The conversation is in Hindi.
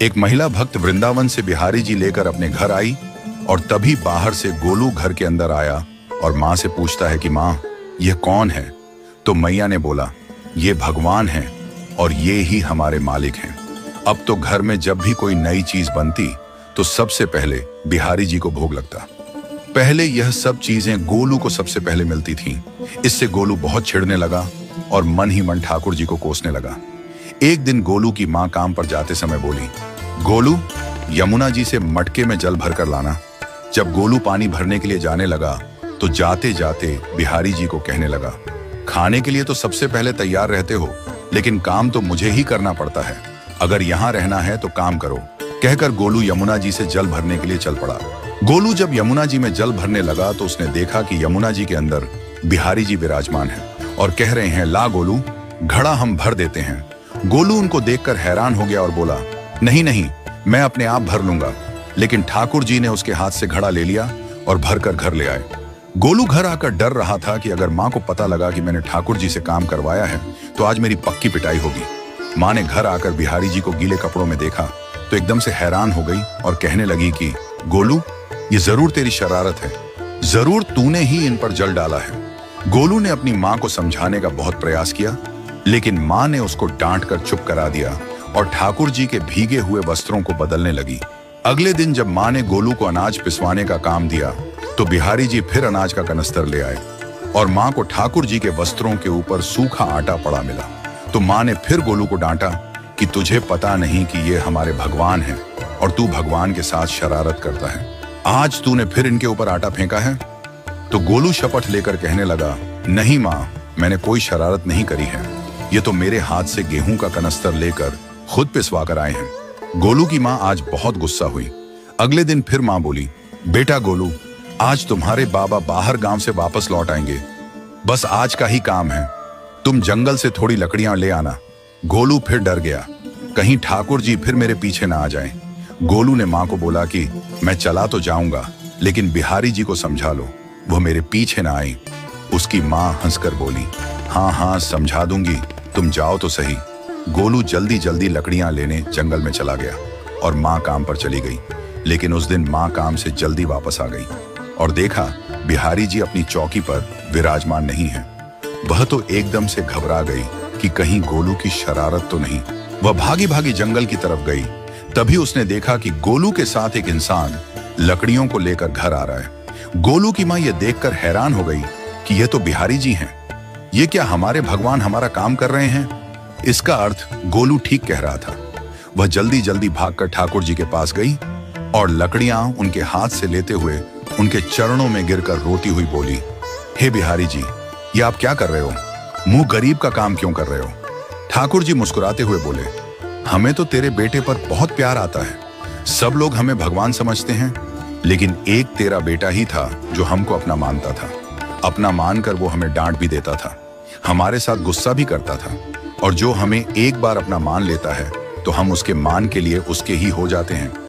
एक महिला भक्त वृंदावन से बिहारी जी लेकर अपने घर आई और तभी बाहर से गोलू घर के अंदर आया और माँ से पूछता है कि माँ, यह कौन है? तो मैया ने बोला, ये भगवान हैं और ये ही हमारे मालिक हैं। अब तो घर में जब भी कोई नई चीज बनती तो सबसे पहले बिहारी जी को भोग लगता। पहले यह सब चीजें गोलू को सबसे पहले मिलती थीं। इससे गोलू बहुत चिढ़ने लगा और मन ही मन ठाकुर जी को कोसने लगा। एक दिन गोलू की माँ काम पर जाते समय बोली, गोलू, यमुना जी से मटके में जल भर कर लाना। जब गोलू पानी भरने के लिए जाने लगा तो जाते जाते बिहारी जी को कहने लगा, खाने के लिए तो सबसे पहले तैयार रहते हो, लेकिन काम तो मुझे ही करना पड़ता है। अगर यहाँ रहना है तो काम करो। कहकर गोलू यमुना जी से जल भरने के लिए चल पड़ा। गोलू जब यमुना जी में जल भरने लगा तो उसने देखा कि यमुना जी के अंदर बिहारी जी विराजमान हैं और कह रहे हैं, ला गोलू, घड़ा हम भर देते हैं। गोलू उनको देखकर हैरान हो गया और बोला, नहीं नहीं, मैं अपने आप भर लूंगा। लेकिन ठाकुर जी ने उसके हाथ से घड़ा ले लिया और भरकर घर ले आए। गोलू घर आकर डर रहा था कि अगर माँ को पता लगा कि मैंने ठाकुर जी से काम करवाया है तो आज मेरी पक्की पिटाई होगी। माँ ने घर आकर बिहारी जी को गीले कपड़ों में देखा तो एकदम से हैरान हो गई और कहने लगी कि गोलू, ये जरूर तेरी शरारत है, जरूर तूने ही इन पर जल डाला है। गोलू ने अपनी माँ को समझाने का बहुत प्रयास किया, लेकिन माँ ने उसको डांट कर चुप करा दिया और ठाकुर जी के भीगे हुए वस्त्रों को बदलने लगी। अगले दिन जब माँ ने गोलू को अनाज पिसवाने का काम दिया तो बिहारी जी फिर अनाज का कनस्तर ले आए और माँ को ठाकुर जी के वस्त्रों के ऊपर सूखा आटा पड़ा मिला। तो माँ ने फिर गोलू को डांटा कि तुझे पता नहीं कि ये हमारे भगवान हैं और तू भगवान के साथ शरारत करता है। आज तूने फिर इनके ऊपर आटा फेंका है। तो गोलू शपथ लेकर कहने लगा, नहीं माँ, मैंने कोई शरारत नहीं करी है। ये तो मेरे हाथ से गेहूं का कनस्तर लेकर खुद पिसवा कर आए हैं। गोलू की माँ आज बहुत गुस्सा हुई। अगले दिन फिर माँ बोली, बेटा गोलू, आज तुम्हारे बाबा बाहर गांव से वापस लौट आएंगे। बस आज का ही काम है, तुम जंगल से थोड़ी लकड़ियां ले आना। गोलू फिर डर गया, कहीं ठाकुर जी फिर मेरे पीछे ना आ जाएं। गोलू ने माँ को बोला कि मैं चला तो जाऊंगा, लेकिन बिहारी जी को समझा लो, वो मेरे पीछे ना आई। उसकी माँ हंसकर बोली, हाँ हाँ, समझा दूंगी, तुम जाओ तो सही। गोलू जल्दी जल्दी लकड़ियां लेने जंगल में चला गया और माँ काम पर चली गई। लेकिन उस दिन माँ काम से जल्दी वापस आ गई और देखा बिहारी जी अपनी चौकी पर विराजमान नहीं है। वह तो एकदम से घबरा गई कि कहीं गोलू की शरारत तो नहीं। वह भागी भागी जंगल की तरफ गई। तभी उसने देखा कि गोलू के साथ एक इंसान लकड़ियों को लेकर घर आ रहा है। गोलू की माँ यह देखकर हैरान हो गई कि यह तो बिहारी जी हैं। ये क्या हमारे भगवान हमारा काम कर रहे हैं? इसका अर्थ गोलू ठीक कह रहा था। वह जल्दी जल्दी भागकर ठाकुर जी के पास गई और लकड़ियां उनके हाथ से लेते हुए उनके चरणों में गिरकर रोती हुई बोली, हे बिहारी जी, ये आप क्या कर रहे हो? मुंह गरीब का काम क्यों कर रहे हो? ठाकुर जी मुस्कुराते हुए बोले, हमें तो तेरे बेटे पर बहुत प्यार आता है। सब लोग हमें भगवान समझते हैं, लेकिन एक तेरा बेटा ही था जो हमको अपना मानता था। अपना मानकर वो हमें डांट भी देता था, हमारे साथ गुस्सा भी करता था, और जो हमें एक बार अपना मान लेता है तो हम उसके मान के लिए उसके ही हो जाते हैं।